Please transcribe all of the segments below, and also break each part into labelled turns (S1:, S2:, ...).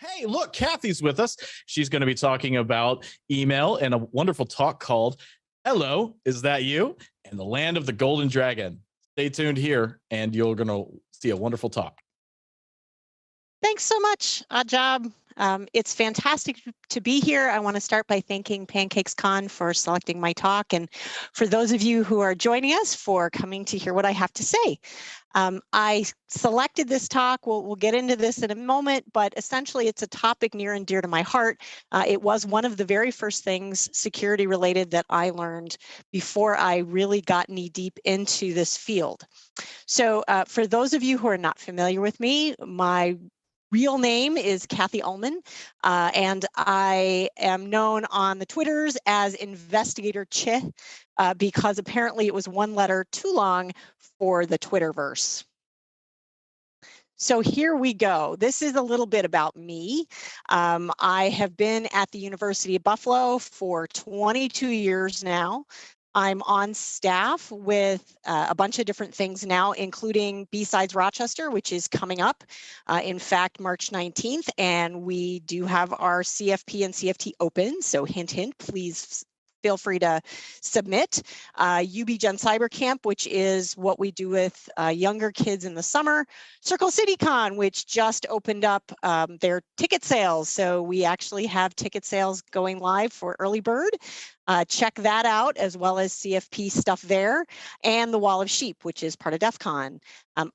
S1: Hey, look, Kathy's with us. She's going to be talking about email and a wonderful talk called Hello, Is That You? And the Land of the Golden Dragon. Stay tuned here and you're going to see a wonderful talk.
S2: Thanks so much, Job. It's fantastic to be here. I want to start by thanking PancakesCon for selecting my talk, and for those of you who are joining us for coming to hear what I have to say. I selected this talk. We'll get into this in a moment, but essentially it's a topic near and dear to my heart. It was one of the very first things security related that I learned before I really got knee deep into this field. So for those of you who are not familiar with me, my real name is Kathy Ullman, and I am known on the Twitters as Investigator Ch, because apparently it was one letter too long for the Twitterverse. So here we go. This is a little bit about me. I have been at the University of Buffalo for 22 years now. I'm on staff with a bunch of different things now, including B-Sides Rochester, which is coming up, in fact, March 19th. And we do have our CFP and CFT open. So hint, hint, please feel free to submit. UB Gen Cyber Camp, which is what we do with younger kids in the summer. Circle City Con, which just opened up their ticket sales. So we actually have ticket sales going live for early bird. Check that out, as well as CFP stuff there, and the Wall of Sheep, which is part of DEF CON.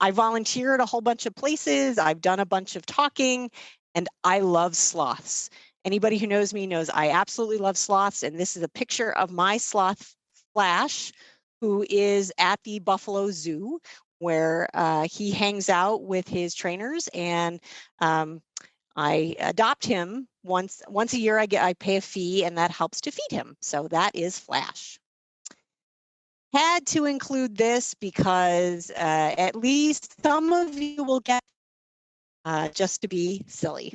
S2: I volunteer at a whole bunch of places. I've done a bunch of talking, and I love sloths. Anybody who knows me knows I absolutely love sloths, and this is a picture of my sloth Flash, who is at the Buffalo Zoo, where he hangs out with his trainers, and I adopt him once a year. I pay a fee, and that helps to feed him. So that is Flash. Had to include this because at least some of you will get just to be silly.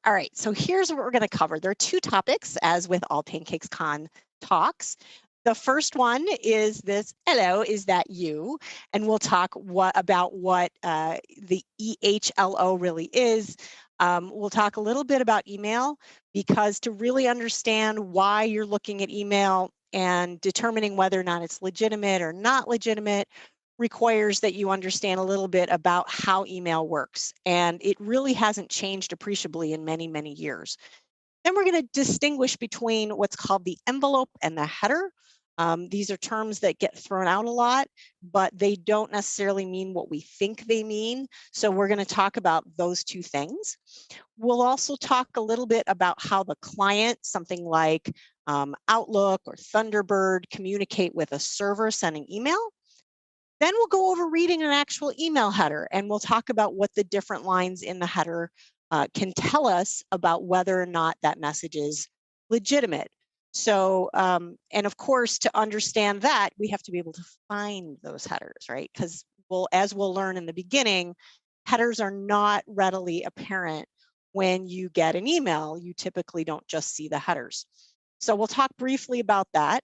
S2: All right, so here's what we're going to cover. There are two topics, as with all PancakesCon talks. The first one is this, hello, is that you? And we'll talk about what the EHLO really is. We'll talk a little bit about email, because to really understand why you're looking at email and determining whether or not it's legitimate or not legitimate requires that you understand a little bit about how email works. And it really hasn't changed appreciably in many, many years. Then we're going to distinguish between what's called the envelope and the header. These are terms that get thrown out a lot, but they don't necessarily mean what we think they mean. So we're going to talk about those two things. We'll also talk a little bit about how the client, something like Outlook or Thunderbird, communicate with a server sending email. Then we'll go over reading an actual email header, and we'll talk about what the different lines in the header can tell us about whether or not that message is legitimate. So, and of course, to understand that, we have to be able to find those headers, right? Because as we'll learn in the beginning, headers are not readily apparent when you get an email. You typically don't just see the headers. So we'll talk briefly about that.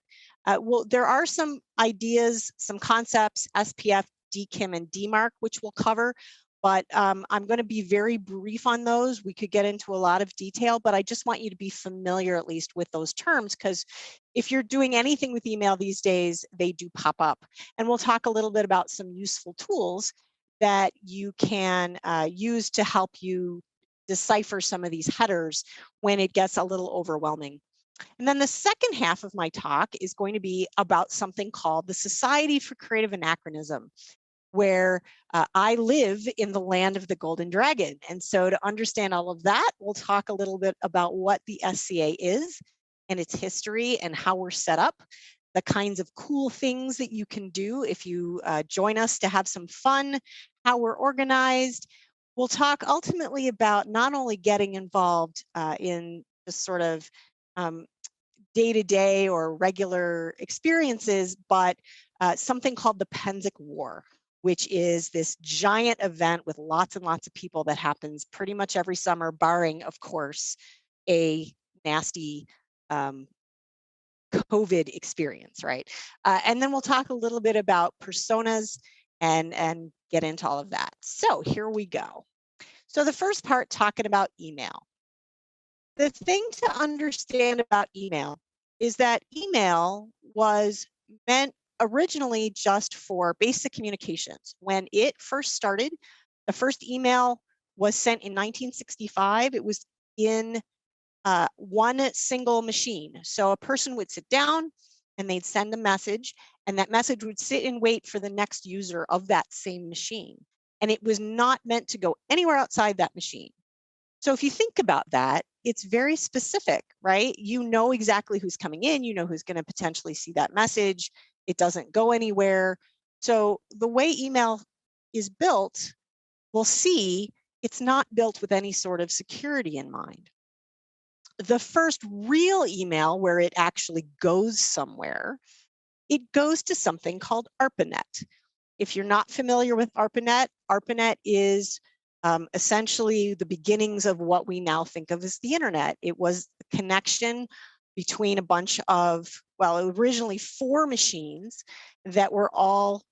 S2: There are some ideas, some concepts, SPF, DKIM, and DMARC, which we'll cover, but I'm going to be very brief on those. We could get into a lot of detail, but I just want you to be familiar at least with those terms, because if you're doing anything with email these days, they do pop up. And we'll talk a little bit about some useful tools that you can use to help you decipher some of these headers when it gets a little overwhelming. And then the second half of my talk is going to be about something called the Society for Creative Anachronism, where I live in the land of the Golden Dragon. And so to understand all of that, we'll talk a little bit about what the SCA is and its history and how we're set up, the kinds of cool things that you can do if you join us to have some fun, how we're organized. We'll talk ultimately about not only getting involved in just sort of day-to-day or regular experiences, but something called the PancakesCon War, which is this giant event with lots and lots of people that happens pretty much every summer, barring, of course, a nasty COVID experience, right? And then we'll talk a little bit about personas and get into all of that. So here we go. So the first part, talking about email. The thing to understand about email is that email was meant originally just for basic communications. When it first started, the first email was sent in 1965. It was in one single machine. So a person would sit down and they'd send a message, and that message would sit and wait for the next user of that same machine. And it was not meant to go anywhere outside that machine. So if you think about that, it's very specific, right? You know exactly who's coming in, you know who's going to potentially see that message. It doesn't go anywhere. So the way email is built, we'll see it's not built with any sort of security in mind. The first real email where it actually goes somewhere, it goes to something called ARPANET. If you're not familiar with ARPANET, ARPANET is essentially the beginnings of what we now think of as the internet. It was a connection between a bunch of, well, originally 4 machines that were all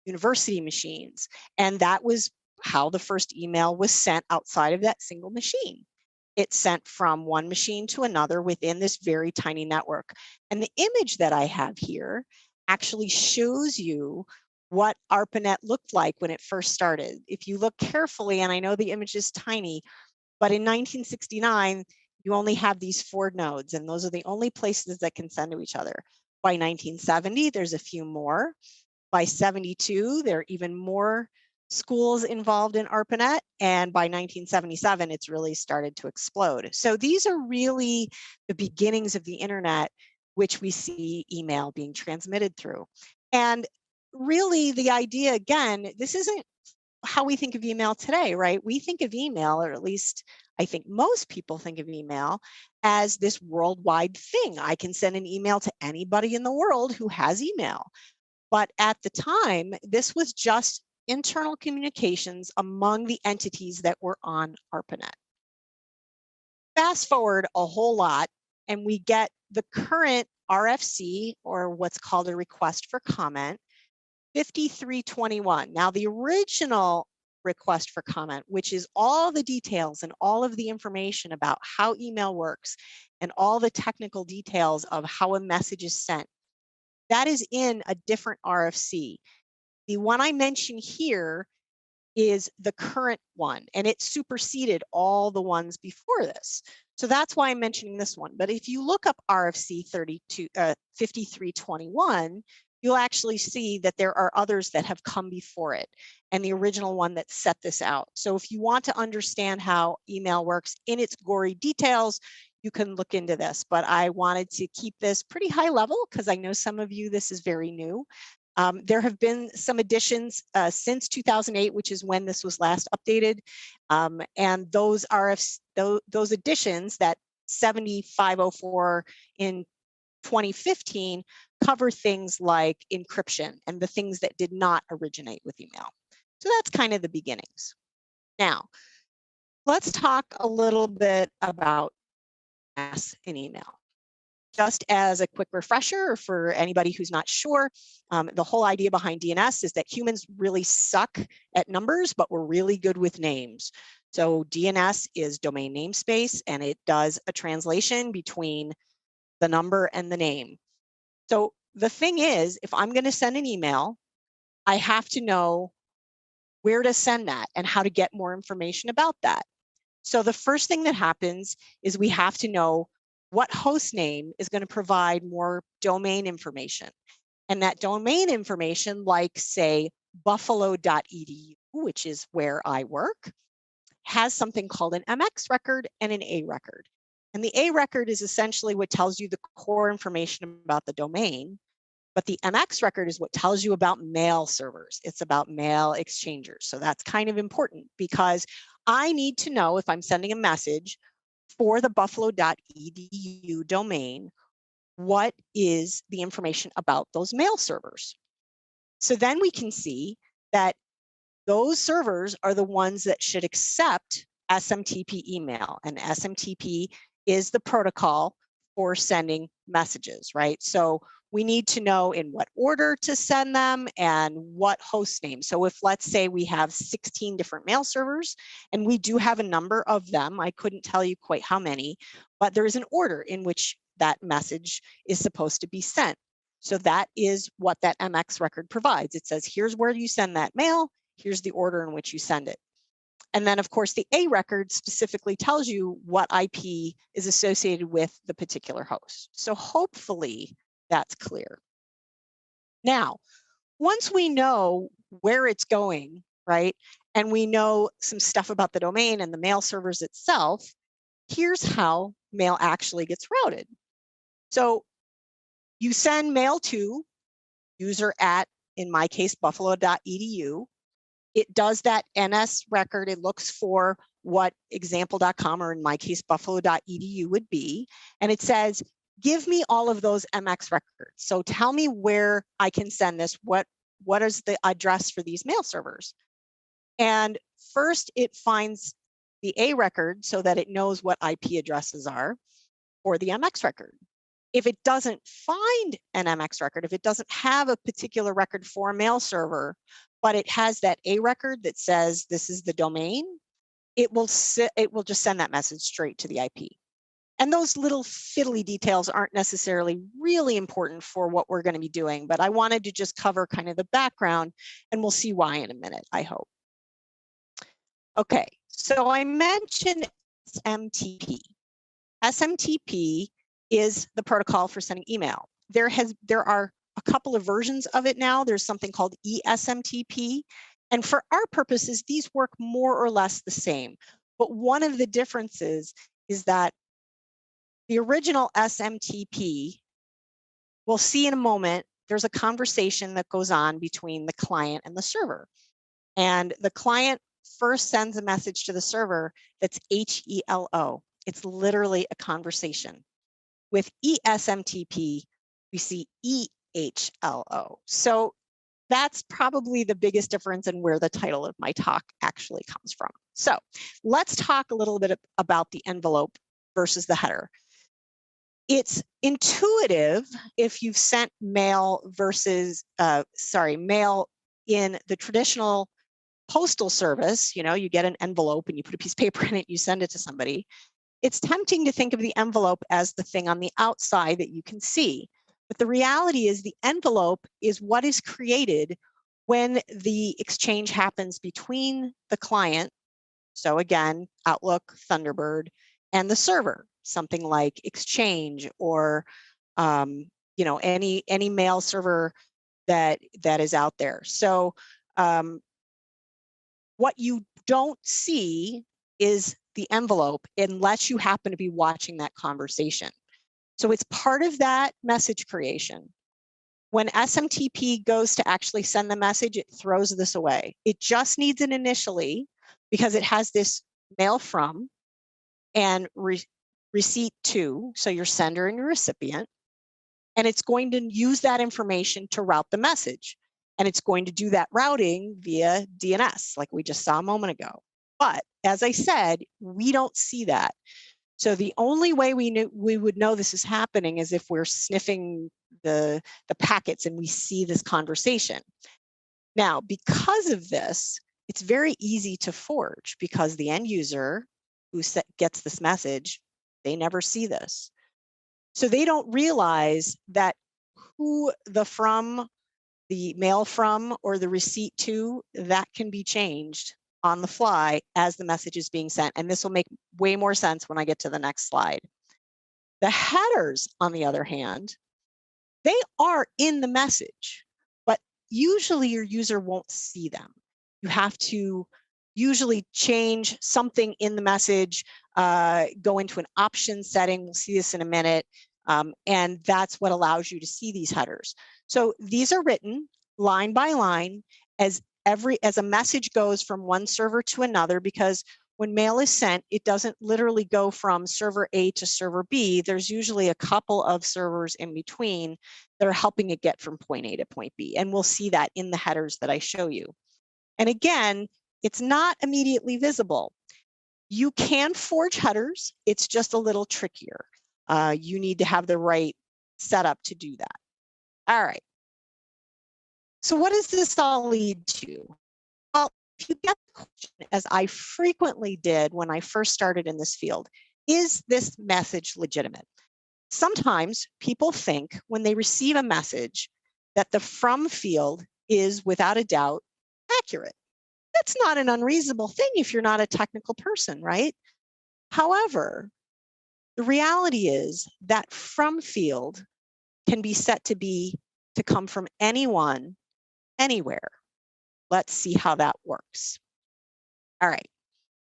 S2: university machines. And that was how the first email was sent outside of that single machine. It's sent from one machine to another within this very tiny network. And the image that I have here actually shows you what ARPANET looked like when it first started. If you look carefully, and I know the image is tiny, but in 1969, you only have these 4 nodes, and those are the only places that can send to each other. By 1970, there's a few more. By 72, there are even more schools involved in ARPANET, and by 1977, it's really started to explode. So these are really the beginnings of the internet, which we see email being transmitted through. And really the idea, again, this isn't how we think of email today, right? We think of email, or at least I think most people think of email as this worldwide thing. I can send an email to anybody in the world who has email. But at the time, this was just internal communications among the entities that were on ARPANET. Fast forward a whole lot, and we get the current RFC, or what's called a request for comment, 5321. Now, the original request for comment, which is all the details and all of the information about how email works and all the technical details of how a message is sent, that is in a different RFC. The one I mentioned here is the current one, and it superseded all the ones before this. So that's why I'm mentioning this one. But if you look up RFC 5321, you'll actually see that there are others that have come before it, and the original one that set this out. So if you want to understand how email works in its gory details, you can look into this. But I wanted to keep this pretty high level because I know some of you, this is very new. There have been some additions since 2008, which is when this was last updated. And those those additions, that 7504 in 2015, cover things like encryption and the things that did not originate with email. So that's kind of the beginnings. Now, let's talk a little bit about DNS in email. Just as a quick refresher for anybody who's not sure, the whole idea behind DNS is that humans really suck at numbers, but we're really good with names. So DNS is domain namespace, and it does a translation between the number and the name. So the thing is, if I'm going to send an email, I have to know where to send that and how to get more information about that. So the first thing that happens is we have to know what host name is going to provide more domain information. And that domain information, like say buffalo.edu, which is where I work, has something called an MX record and an A record. And the A record is essentially what tells you the core information about the domain. But the MX record is what tells you about mail servers. It's about mail exchangers. So that's kind of important because I need to know if I'm sending a message for the buffalo.edu domain, what is the information about those mail servers? So then we can see that those servers are the ones that should accept SMTP email, and SMTP is the protocol for sending messages, right? So We need to know in what order to send them and what host name. So if, let's say, we have 16 different mail servers, and we do have a number of them, I couldn't tell you quite how many, but there is an order in which that message is supposed to be sent. So that is what that MX record provides. It says, here's where you send that mail, here's the order in which you send it. And then, of course, the A record specifically tells you what IP is associated with the particular host. So hopefully that's clear. Now, once we know where it's going, right, and we know some stuff about the domain and the mail servers itself, here's how mail actually gets routed. So you send mail to user at, in my case, buffalo.edu. It does that NS record. It looks for what example.com, or in my case, buffalo.edu would be. And it says, give me all of those MX records. So tell me where I can send this. What is the address for these mail servers? And first it finds the A record so that it knows what IP addresses are for the MX record. If it doesn't find an MX record, if it doesn't have a particular record for a mail server, but it has that A record that says this is the domain, it will just send that message straight to the IP. And those little fiddly details aren't necessarily really important for what we're going to be doing, but I wanted to just cover kind of the background, and we'll see why in a minute, I hope. Okay, so I mentioned SMTP. SMTP is the protocol for sending email. There are a couple of versions of it now. There's something called ESMTP. And for our purposes, these work more or less the same. But one of the differences is that the original SMTP, we'll see in a moment, there's a conversation that goes on between the client and the server. And the client first sends a message to the server that's HELO. It's literally a conversation. With ESMTP, we see EHLO. So that's probably the biggest difference in where the title of my talk actually comes from. So let's talk a little bit about the envelope versus the header. It's intuitive if you've sent mail versus, mail in the traditional postal service. You know, you get an envelope and you put a piece of paper in it, you send it to somebody. It's tempting to think of the envelope as the thing on the outside that you can see. But the reality is the envelope is what is created when the exchange happens between the client, so again, Outlook, Thunderbird, and the server, something like Exchange or any mail server that is out there. So what you don't see is the envelope unless you happen to be watching that conversation. So it's part of that message creation. When SMTP goes to actually send the message, it throws this away. It just needs it initially because it has this mail from and receipt to, so your sender and your recipient, and it's going to use that information to route the message. And it's going to do that routing via DNS, like we just saw a moment ago. But as I said, we don't see that. So the only way we would know this is happening is if we're sniffing the packets and we see this conversation. Now, because of this, it's very easy to forge because the end user who gets this message, they never see this. So they don't realize that who the mail from or the receipt to, that can be changed on the fly as the message is being sent. And this will make way more sense when I get to the next slide. The headers, on the other hand, they are in the message, but usually your user won't see them. You have to usually change something in the message, go into an option setting. We'll see this in a minute. And that's what allows you to see these headers. So these are written line by line as a message goes from one server to another, because when mail is sent, it doesn't literally go from server A to server B. There's usually a couple of servers in between that are helping it get from point A to point B. And we'll see that in the headers that I show you. And again, it's not immediately visible. You can forge headers. It's just a little trickier. You need to have the right setup to do that. All right. So what does this all lead to? Well, if you get the question, as I frequently did when I first started in this field, is this message legitimate? Sometimes people think when they receive a message that the from field is without a doubt accurate. That's not an unreasonable thing if you're not a technical person, right? However, the reality is that from field can be set to come from anyone, anywhere. Let's see how that works. All right.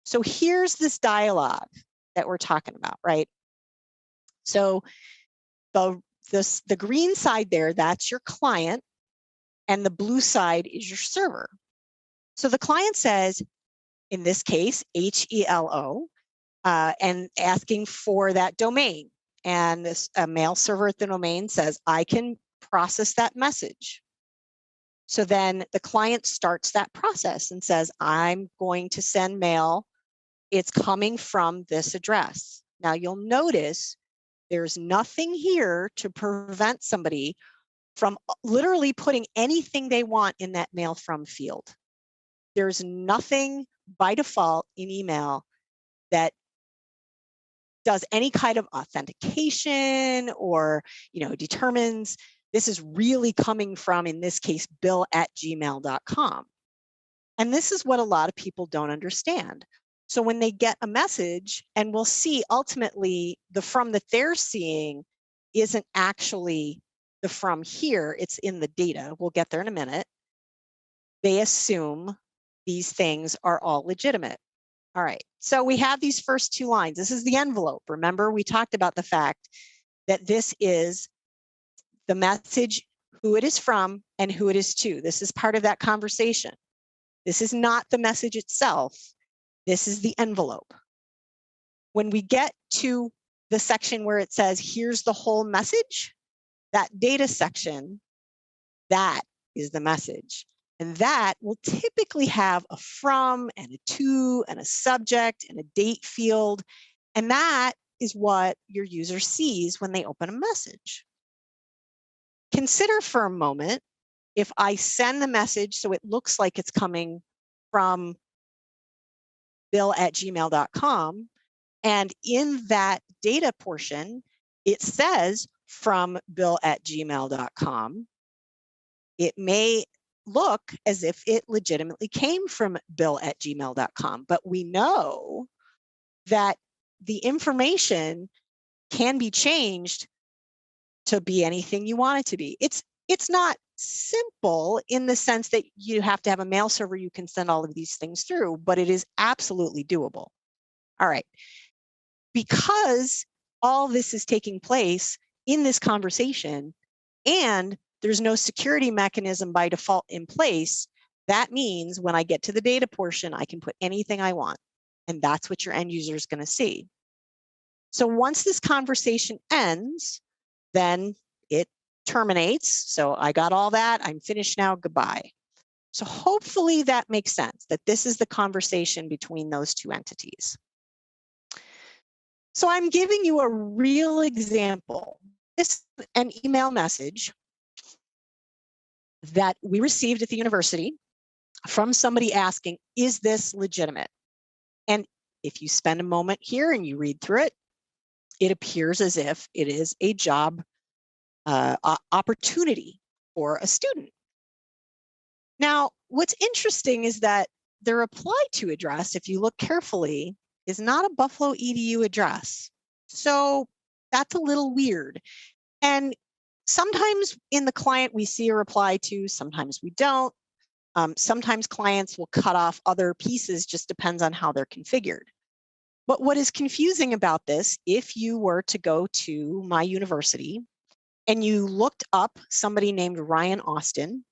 S2: So here's this dialogue that we're talking about, right? So the green side there, that's your client, and the blue side is your server. So the client says, in this case, EHLO, and asking for that domain. And a mail server at the domain says, I can process that message. So then the client starts that process and says, I'm going to send mail. It's coming from this address. Now you'll notice there's nothing here to prevent somebody from literally putting anything they want in that mail from field. There's nothing by default in email that does any kind of authentication or, determines this is really coming from, in this case, bill@gmail.com. And this is what a lot of people don't understand. So when they get a message, and we'll see ultimately the from that they're seeing isn't actually the from here, it's in the data. We'll get there in a minute. They assume these things are all legitimate. All right, so we have these first two lines. This is the envelope. Remember, we talked about the fact that this is the message, who it is from, and who it is to. This is part of that conversation. This is not the message itself. This is the envelope. When we get to the section where it says, here's the whole message, that data section, that is the message. And that will typically have a from and a to and a subject and a date field. And that is what your user sees when they open a message. Consider for a moment, if I send the message so it looks like it's coming from bill@gmail.com, and in that data portion, it says from bill@gmail.com, it may look as if it legitimately came from bill@gmail.com, but we know that the information can be changed to be anything you want it to be. It's not simple in the sense that you have to have a mail server you can send all of these things through, but it is absolutely doable. All right. Because all this is taking place in this conversation and there's no security mechanism by default in place, that means when I get to the data portion, I can put anything I want. And that's what your end user is going to see. So once this conversation ends, then it terminates. So I got all that. I'm finished now. Goodbye. So hopefully that makes sense, that this is the conversation between those two entities. So I'm giving you a real example. This is an email message that we received at the university from somebody asking, is this legitimate? And if you spend a moment here and you read through it, it appears as if it is a job opportunity for a student. Now, what's interesting is that the reply to address, if you look carefully, is not a Buffalo EDU address. So that's a little weird. And sometimes in the client, we see a reply to, sometimes we don't. Sometimes clients will cut off other pieces, just depends on how they're configured. But what is confusing about this, if you were to go to my university and you looked up somebody named Ryan Austin,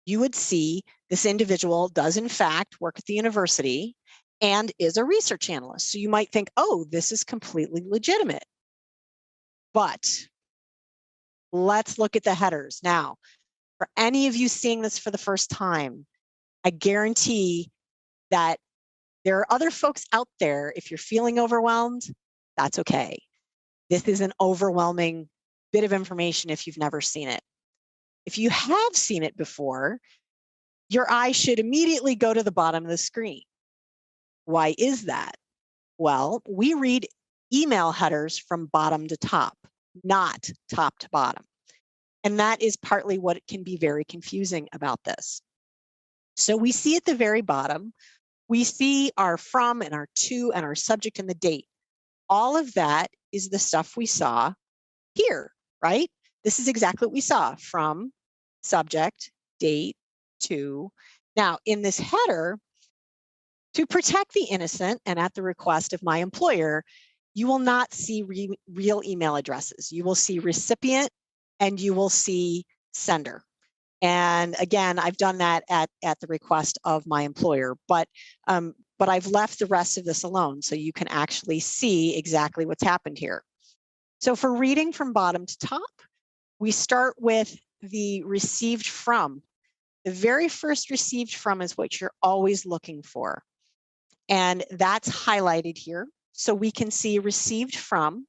S2: you would see this individual does in fact work at the university and is a research analyst. So you might think, oh, this is completely legitimate. But let's look at the headers. Now, for any of you seeing this for the first time, I guarantee that there are other folks out there. If you're feeling overwhelmed, that's okay. This is an overwhelming bit of information if you've never seen it. If you have seen it before, your eye should immediately go to the bottom of the screen. Why is that? Well, we read email headers from bottom to top, not top to bottom. And that is partly what can be very confusing about this. So we see at the very bottom, we see our from and our to and our subject and the date. All of that is the stuff we saw here, right? This is exactly what we saw: from, subject, date, to. Now, in this header, to protect the innocent and at the request of my employer, you will not see real email addresses. You will see recipient and you will see sender. And again, I've done that at the request of my employer, but I've left the rest of this alone so you can actually see exactly what's happened here. So for reading from bottom to top, we start with the received from. The very first received from is what you're always looking for. And that's highlighted here. So we can see received from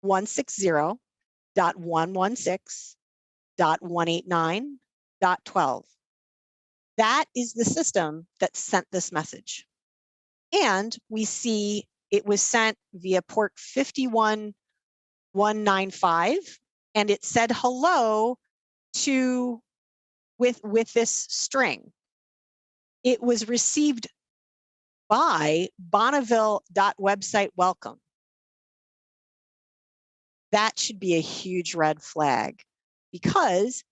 S2: 160.116.189.12. That is the system that sent this message. And we see it was sent via port 51195, and it said hello to with this string. It was received by Bonneville.website welcome. That should be a huge red flag, because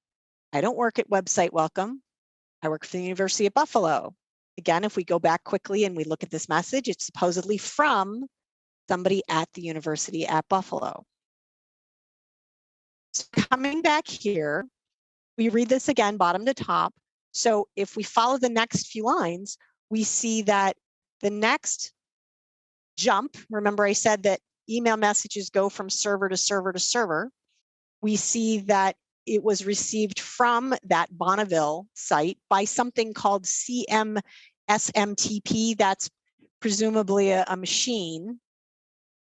S2: I don't work at website welcome. I work for the University of Buffalo. Again, if we go back quickly and we look at this message, it's supposedly from somebody at the University at Buffalo. So coming back here, we read this again, bottom to top. So if we follow the next few lines, we see that the next jump, remember I said that email messages go from server to server to server. We see that it was received from that Bonneville site by something called SMTP. That's presumably a machine.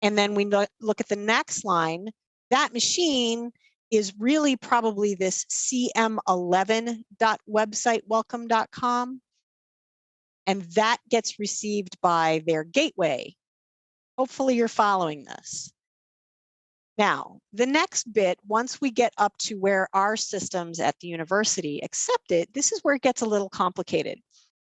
S2: And then we look at the next line. That machine is really probably this cm11.websitewelcome.com. And that gets received by their gateway. Hopefully you're following this. Now, the next bit, once we get up to where our systems at the university accept it, this is where it gets a little complicated.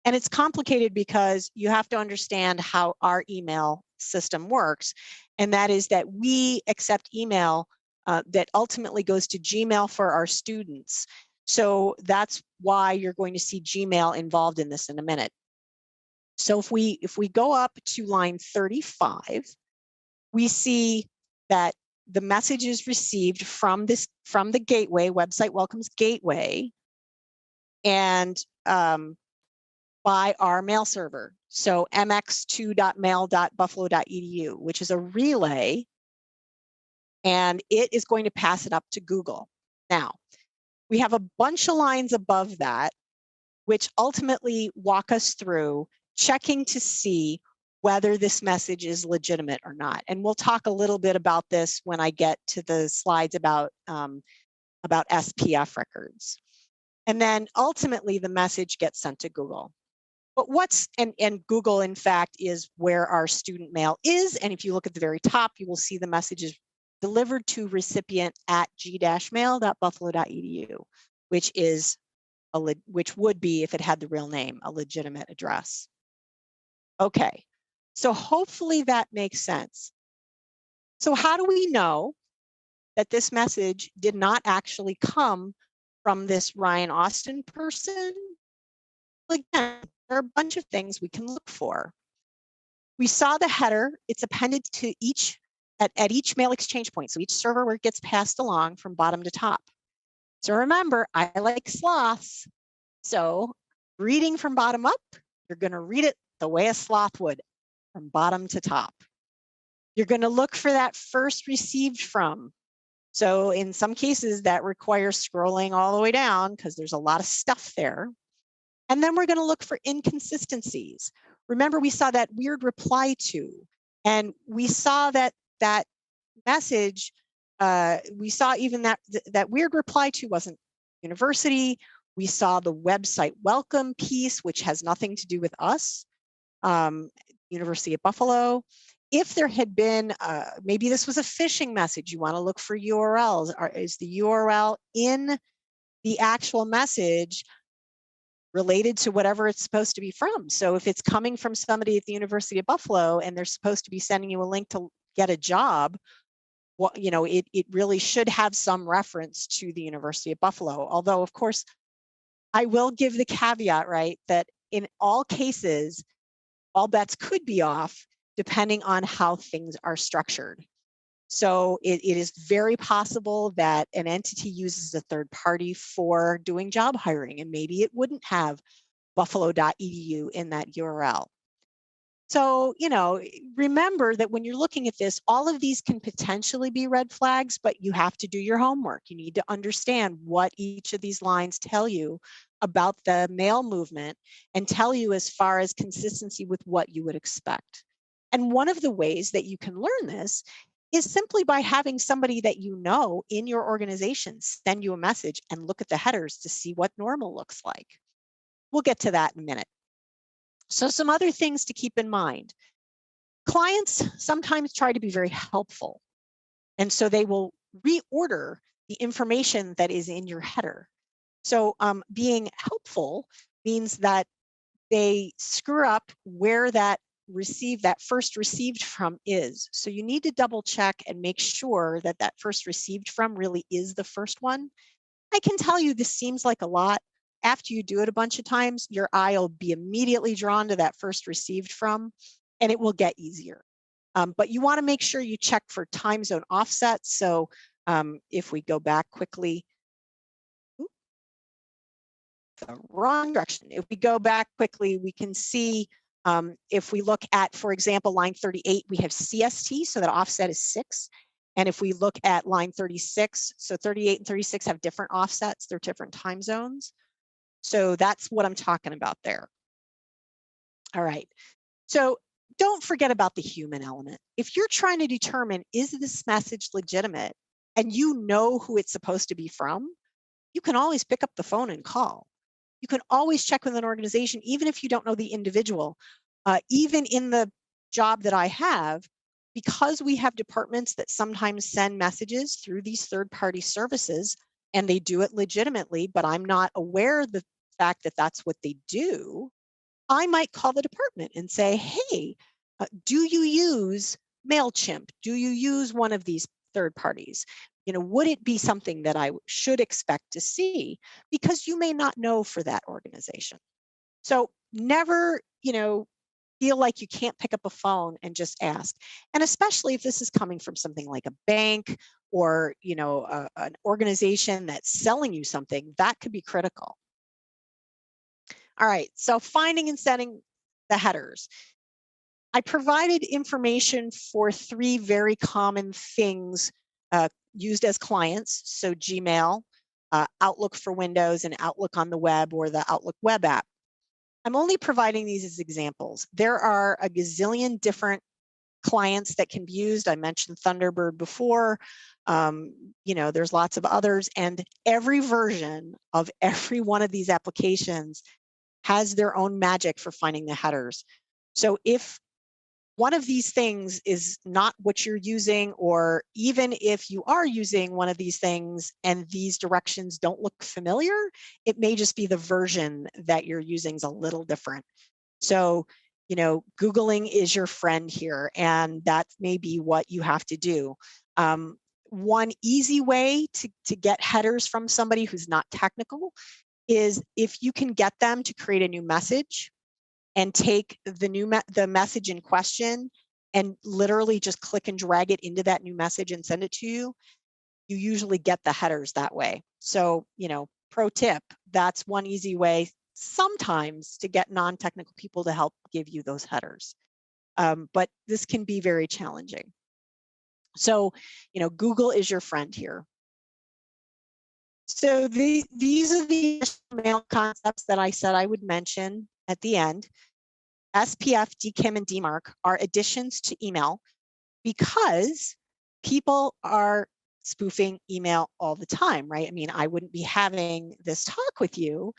S2: And it's complicated because you have to understand how our email system works. And that is that we accept email that ultimately goes to Gmail for our students. So that's why you're going to see Gmail involved in this in a minute. So if we go up to line 35, we see that the message is received from the gateway, website welcomes gateway, and by our mail server. So mx2.mail.buffalo.edu, which is a relay, and it is going to pass it up to Google. Now, we have a bunch of lines above that, which ultimately walk us through checking to see whether this message is legitimate or not. And we'll talk a little bit about this when I get to the slides about SPF records. And then ultimately the message gets sent to Google. But and Google, in fact, is where our student mail is. And if you look at the very top, you will see the message is delivered to recipient at g-mail.buffalo.edu, which would be, if it had the real name, a legitimate address. Okay, so hopefully that makes sense. So how do we know that this message did not actually come from this Ryan Austin person? Again, there are a bunch of things we can look for. We saw the header. It's appended to at each mail exchange point. So each server where it gets passed along from bottom to top. So remember, I like sloths. So reading from bottom up, you're going to read it the way a sloth would, from bottom to top. You're going to look for that first received from. So in some cases that requires scrolling all the way down because there's a lot of stuff there. And then we're going to look for inconsistencies. Remember, we saw that weird reply to, and we saw that message, we saw even that weird reply to wasn't university. We saw the website welcome piece, which has nothing to do with us, University of Buffalo. If there had been, maybe this was a phishing message, you want to look for URLs. Is the URL in the actual message related to whatever it's supposed to be from? So if it's coming from somebody at the University of Buffalo and they're supposed to be sending you a link to get a job, well, you know, it really should have some reference to the University of Buffalo. Although, of course, I will give the caveat, right, that in all cases, all bets could be off depending on how things are structured. So it is very possible that an entity uses a third party for doing job hiring, and maybe it wouldn't have buffalo.edu in that URL. So, you know, remember that when you're looking at this, all of these can potentially be red flags, but you have to do your homework. You need to understand what each of these lines tell you about the mail movement and tell you as far as consistency with what you would expect. And one of the ways that you can learn this is simply by having somebody that you know in your organization send you a message and look at the headers to see what normal looks like. We'll get to that in a minute. So some other things to keep in mind. Clients sometimes try to be very helpful, and so they will reorder the information that is in your header. So being helpful means that they screw up where that first received from is. So you need to double check and make sure that that first received from really is the first one. I can tell you this seems like a lot. After you do it a bunch of times, your eye will be immediately drawn to that first received from, and it will get easier. But you want to make sure you check for time zone offsets. So if we go back quickly, the wrong direction. If we go back quickly, we can see if we look at, for example, line 38, we have CST, so that offset is 6. And if we look at line 36, so 38 and 36 have different offsets, they're different time zones. So that's what I'm talking about there. All right, so don't forget about the human element. If you're trying to determine, is this message legitimate, and you know who it's supposed to be from, you can always pick up the phone and call. You can always check with an organization, even if you don't know the individual. Even in the job that I have, because we have departments that sometimes send messages through these third-party services, and they do it legitimately, but I'm not aware of the fact that that's what they do, I might call the department and say, hey, do you use MailChimp? Do you use one of these third parties? You know, would it be something that I should expect to see? Because you may not know for that organization. So never, you know, feel like you can't pick up a phone and just ask. And especially if this is coming from something like a bank or, you know, an organization that's selling you something, that could be critical. All right, so finding and setting the headers. I provided information for 3 very common things used as clients. So Gmail, Outlook for Windows, and Outlook on the web or the Outlook web app. I'm only providing these as examples. There are a gazillion different clients that can be used. I mentioned Thunderbird before. You know, there's lots of others, and every version of every one of these applications has their own magic for finding the headers. So if one of these things is not what you're using, or even if you are using one of these things and these directions don't look familiar, it may just be the version that you're using is a little different. So, you know, Googling is your friend here, and that may be what you have to do. One easy way to get headers from somebody who's not technical is if you can get them to create a new message and take the message in question and literally just click and drag it into that new message and send it to you, you usually get the headers that way. So, you know, pro tip, that's one easy way sometimes to get non-technical people to help give you those headers. But this can be very challenging. So, you know, Google is your friend here. So these are the mail concepts that I said I would mention at the end. SPF, DKIM, and DMARC are additions to email because people are spoofing email all the time, right? I mean, I wouldn't be having this talk with you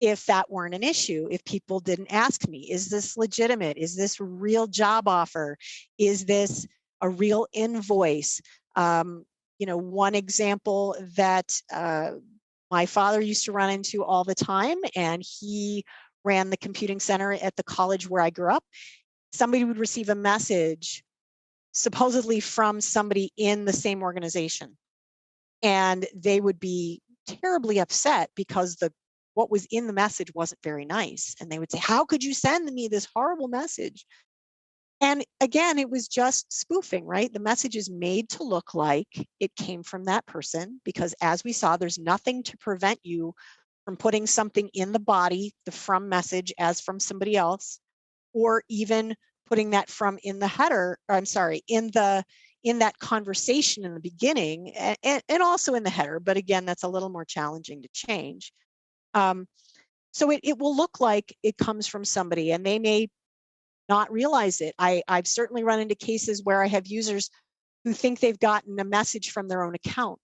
S2: if that weren't an issue, if people didn't ask me, is this legitimate? Is this a real job offer? Is this a real invoice? You know, one example that my father used to run into all the time, and he ran the computing center at the college where I grew up. Somebody would receive a message supposedly from somebody in the same organization, and they would be terribly upset because what was in the message wasn't very nice. And they would say, how could you send me this horrible message? And again, it was just spoofing, right? The message is made to look like it came from that person, because as we saw, there's nothing to prevent you from putting something in the body, the from message, as from somebody else, or even putting that from in the header, or I'm sorry, in that conversation in the beginning, and also in the header. But again, that's a little more challenging to change. So it will look like it comes from somebody, and they may not realize it. I've certainly run into cases where I have users who think they've gotten a message from their own account,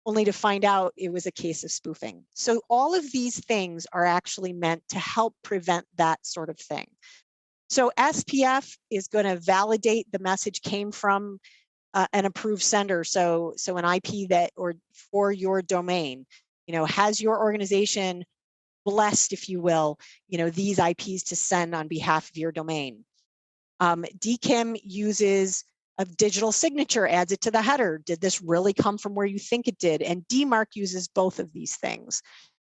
S2: only to find out it was a case of spoofing. So all of these things are actually meant to help prevent that sort of thing. So SPF is going to validate the message came from an approved sender. So an IP that, or for your domain, you know, has your organization blessed, if you will, you know, these IPs to send on behalf of your domain. DKIM uses a digital signature, adds it to the header. Did this really come from where you think it did? And DMARC uses both of these things,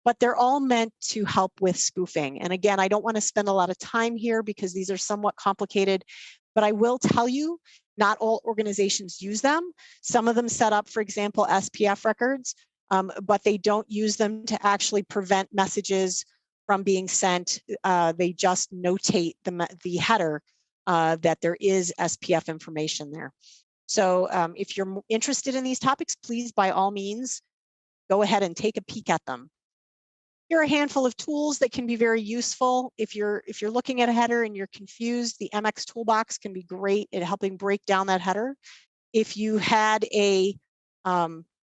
S2: but they're all meant to help with spoofing. And again, I don't want to spend a lot of time here because these are somewhat complicated, but I will tell you, not all organizations use them. Some of them set up, for example, SPF records, but they don't use them to actually prevent messages from being sent. They just notate the header that there is SPF information there. So if you're interested in these topics, please, by all means, go ahead and take a peek at them. Here are a handful of tools that can be very useful. If you're looking at a header and you're confused, the MX toolbox can be great at helping break down that header. If you had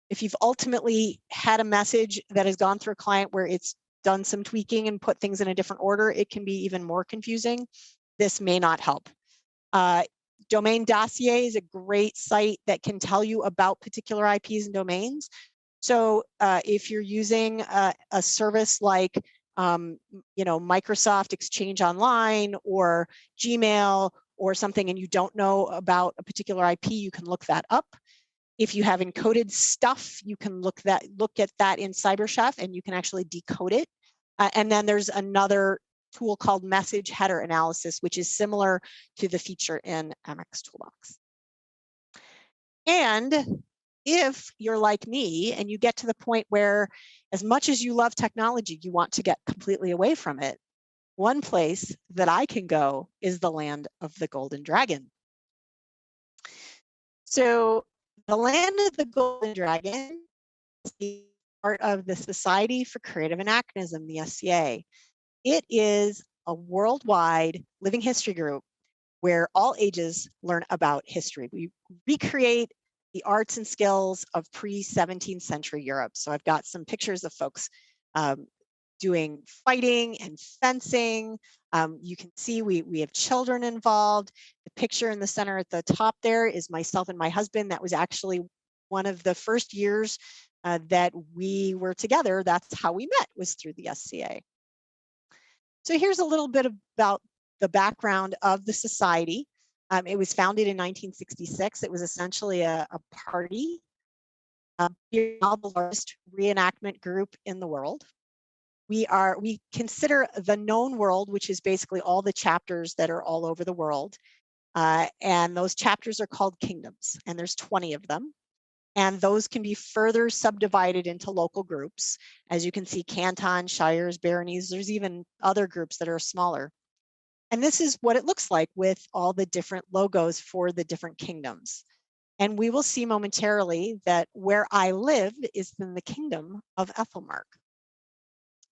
S2: if you've ultimately had a message that has gone through a client where it's done some tweaking and put things in a different order, it can be even more confusing. This may not help. Domain Dossier is a great site that can tell you about particular IPs and domains. So if you're using a service like you know, Microsoft Exchange Online or Gmail or something, and you don't know about a particular IP, you can look that up. If you have encoded stuff, you can look at that in CyberChef, and you can actually decode it. And then there's another tool called Message Header Analysis, which is similar to the feature in MX Toolbox. And if you're like me and you get to the point where, as much as you love technology, you want to get completely away from it, one place that I can go is the land of the Golden Dragon. So the land of the Golden Dragon is part of the Society for Creative Anachronism, the SCA. It is a worldwide living history group where all ages learn about history. We recreate the arts and skills of pre-17th century Europe. So I've got some pictures of folks doing fighting and fencing. You can see we have children involved. The picture in the center at the top there is myself and my husband. That was actually one of the first years that we were together. That's how we met, was through the SCA. So here's a little bit about the background of the society. It was founded in 1966. It was essentially a party. We're now the largest reenactment group in the world. We consider the known world, which is basically all the chapters that are all over the world. And those chapters are called kingdoms, and there's 20 of them. And those can be further subdivided into local groups. As you can see, cantons, shires, baronies, there's even other groups that are smaller. And this is what it looks like with all the different logos for the different kingdoms. And we will see momentarily that where I live is in the kingdom of Ethelmark.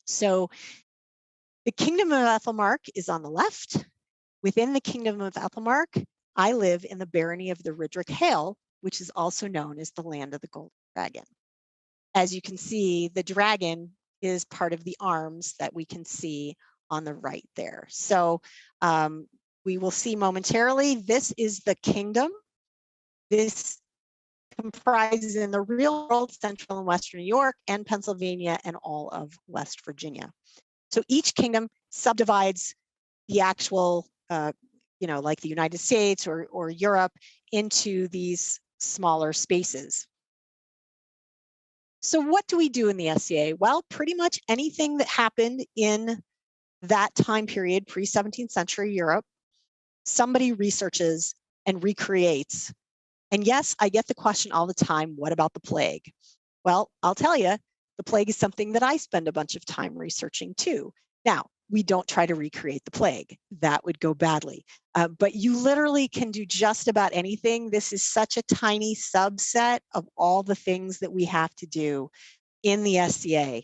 S2: So the kingdom of Ethelmark is on the left. Within the kingdom of Ethelmark, I live in the barony of the Ridric Hale, which is also known as the land of the golden dragon. As you can see, the dragon is part of the arms that we can see on the right there. So we will see momentarily, this is the kingdom. This comprises in the real world Central and Western New York and Pennsylvania and all of West Virginia. So each kingdom subdivides the actual, like the United States or Europe into these smaller spaces. So what do we do in the SCA? Well, pretty much anything that happened in that time period, pre-17th century Europe, somebody researches and recreates. And yes, I get the question all the time, what about the plague? Well, I'll tell you, the plague is something that I spend a bunch of time researching too. Now, we don't try to recreate the plague. That would go badly. But you literally can do just about anything. This is such a tiny subset of all the things that we have to do in the SCA.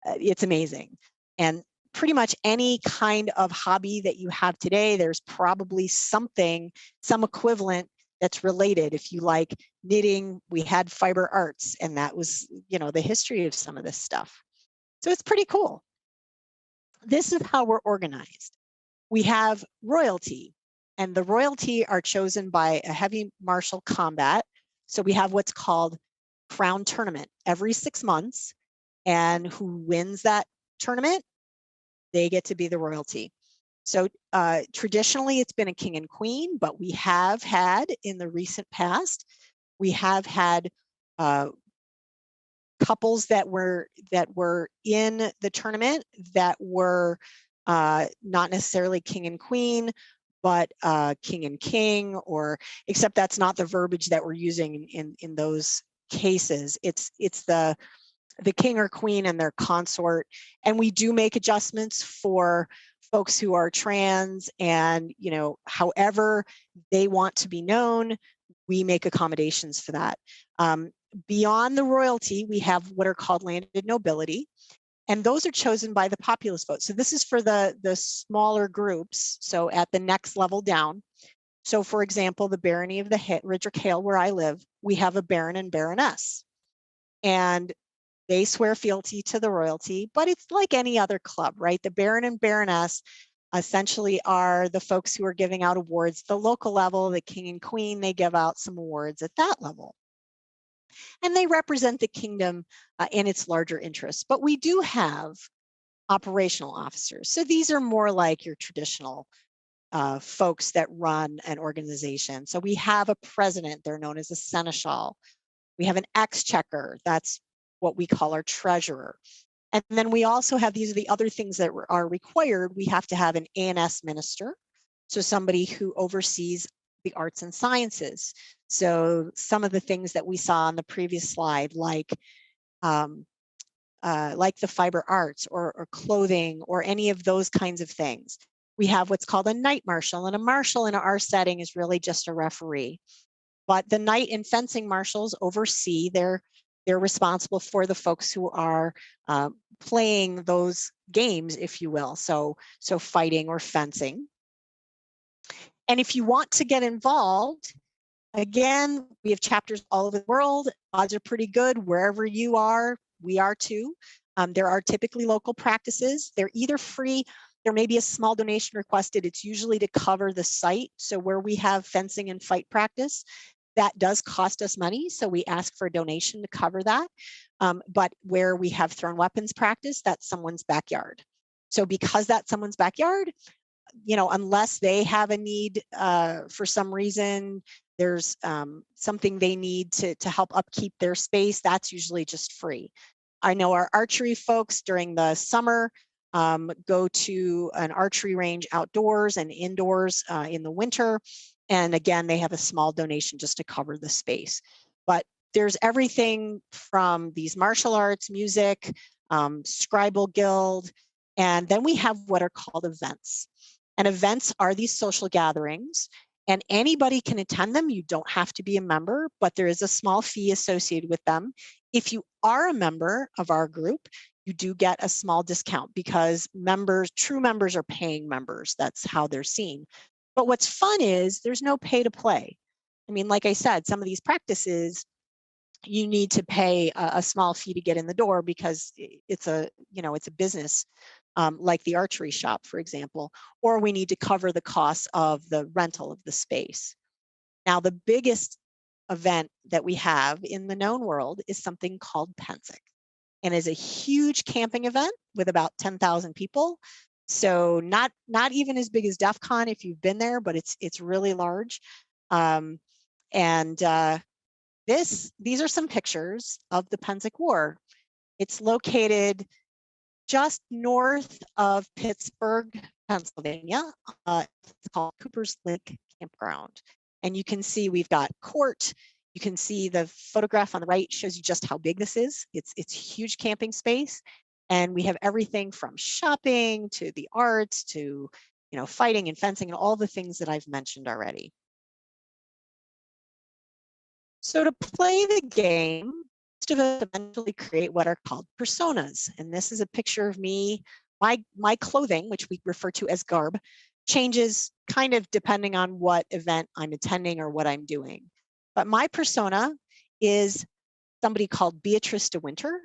S2: It's amazing. And pretty much any kind of hobby that you have today, there's probably something, some equivalent that's related. If you like knitting, we had fiber arts, and that was, the history of some of this stuff. So it's pretty cool. This is how we're organized. We have royalty, and the royalty are chosen by a heavy martial combat. So we have what's called crown tournament every 6 months, and who wins that tournament, they get to be the royalty. So traditionally it's been a king and queen, but we have had in the recent past, we have had couples that were in the tournament that were not necessarily king and queen, but king and king, or except that's not the verbiage that we're using in those cases. It's the king or queen and their consort. And we do make adjustments for folks who are trans and, however they want to be known, we make accommodations for that. Beyond the royalty, we have what are called landed nobility, and those are chosen by the populace vote. So this is for the smaller groups, so at the next level down. So for example, the barony of the Ridrick Hale, where I live, we have a baron and baroness. And they swear fealty to the royalty, but it's like any other club, right? The baron and baroness essentially are the folks who are giving out awards. The local level, the king and queen, they give out some awards at that level. And they represent the kingdom in its larger interests. But we do have operational officers. So these are more like your traditional folks that run an organization. So we have a president, they're known as a seneschal. We have an exchequer, that's what we call our treasurer. And then we also have, these are the other things that are required. We have to have an A&S minister, so somebody who oversees the arts and sciences. So some of the things that we saw on the previous slide, like the fiber arts or clothing or any of those kinds of things. We have what's called a knight marshal, and a marshal in our setting is really just a referee. But the knight and fencing marshals oversee, they're responsible for the folks who are playing those games, if you will, so fighting or fencing. And if you want to get involved, again, we have chapters all over the world. Odds are pretty good. Wherever you are, we are too. There are typically local practices. They're either free, there may be a small donation requested. It's usually to cover the site. So where we have fencing and fight practice, that does cost us money, so we ask for a donation to cover that. But where we have thrown weapons practice, that's someone's backyard. So because that's someone's backyard, unless they have a need for some reason, there's something they need to help upkeep their space, that's usually just free. I know our archery folks during the summer go to an archery range outdoors and indoors in the winter. And again, they have a small donation just to cover the space. But there's everything from these martial arts, music, scribal guild, and then we have what are called events. And events are these social gatherings, and anybody can attend them. You don't have to be a member, but there is a small fee associated with them. If you are a member of our group, you do get a small discount because true members are paying members. That's how they're seen. But what's fun is there's no pay to play. I mean, like I said, some of these practices, you need to pay a small fee to get in the door because it's a, it's a business, like the archery shop, for example, or we need to cover the costs of the rental of the space. Now, the biggest event that we have in the known world is something called PancakesCon, and is a huge camping event with about 10,000 people. So not even as big as DEF CON if you've been there, but it's really large. These are some pictures of the PancakesCon War. It's located just north of Pittsburgh, Pennsylvania. It's called Cooper's Lake Campground. And you can see we've got court. You can see the photograph on the right shows you just how big this is. It's huge camping space. And we have everything from shopping to the arts to, fighting and fencing and all the things that I've mentioned already. So to play the game, most of us eventually create what are called personas. And this is a picture of me. My clothing, which we refer to as garb, changes kind of depending on what event I'm attending or what I'm doing. But my persona is somebody called Beatrice de Winter.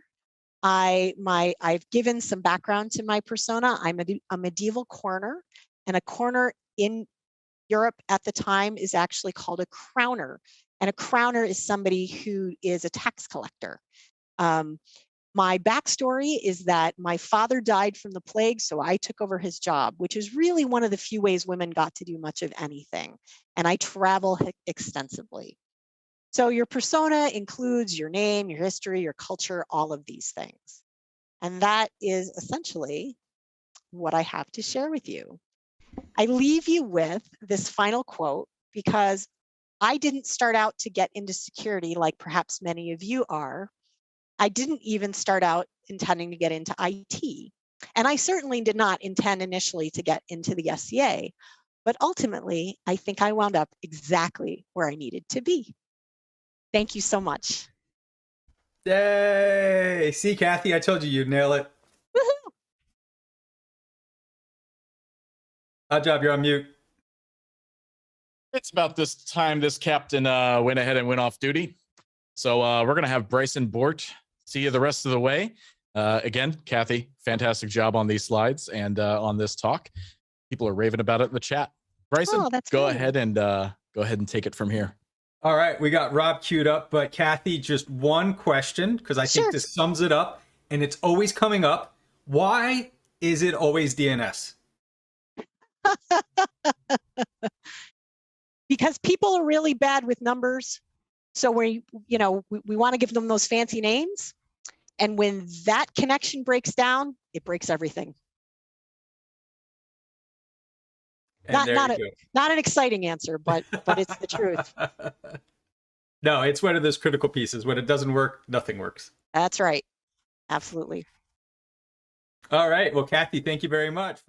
S2: I've given some background to my persona. I'm a medieval coroner, and a coroner in Europe at the time is actually called a crowner. And a crowner is somebody who is a tax collector. My backstory is that my father died from the plague, so I took over his job, which is really one of the few ways women got to do much of anything. And I travel extensively. So your persona includes your name, your history, your culture, all of these things. And that is essentially what I have to share with you. I leave you with this final quote because I didn't start out to get into security like perhaps many of you are. I didn't even start out intending to get into IT. And I certainly did not intend initially to get into the SCA. But ultimately, I think I wound up exactly where I needed to be. Thank you so much.
S3: Yay! See, Kathy, I told you you'd nail it.
S2: Woohoo!
S3: Odd job, you're on mute.
S1: It's about this time this captain went ahead and went off duty. So we're going to have Bryson Bort see you the rest of the way. Again, Kathy, fantastic job on these slides and on this talk. People are raving about it in the chat. Bryson, go ahead and take it from here.
S3: All right, we got Rob queued up, but Kathy, just one question, because I think this sums it up, and it's always coming up. Why is it always DNS?
S2: Because people are really bad with numbers. So we want to give them those fancy names. And when that connection breaks down, it breaks everything. Not an exciting answer, but it's the truth.
S3: No, it's one of those critical pieces. When it doesn't work, nothing works.
S2: That's right. Absolutely.
S3: All right. Well, Kathy, thank you very much.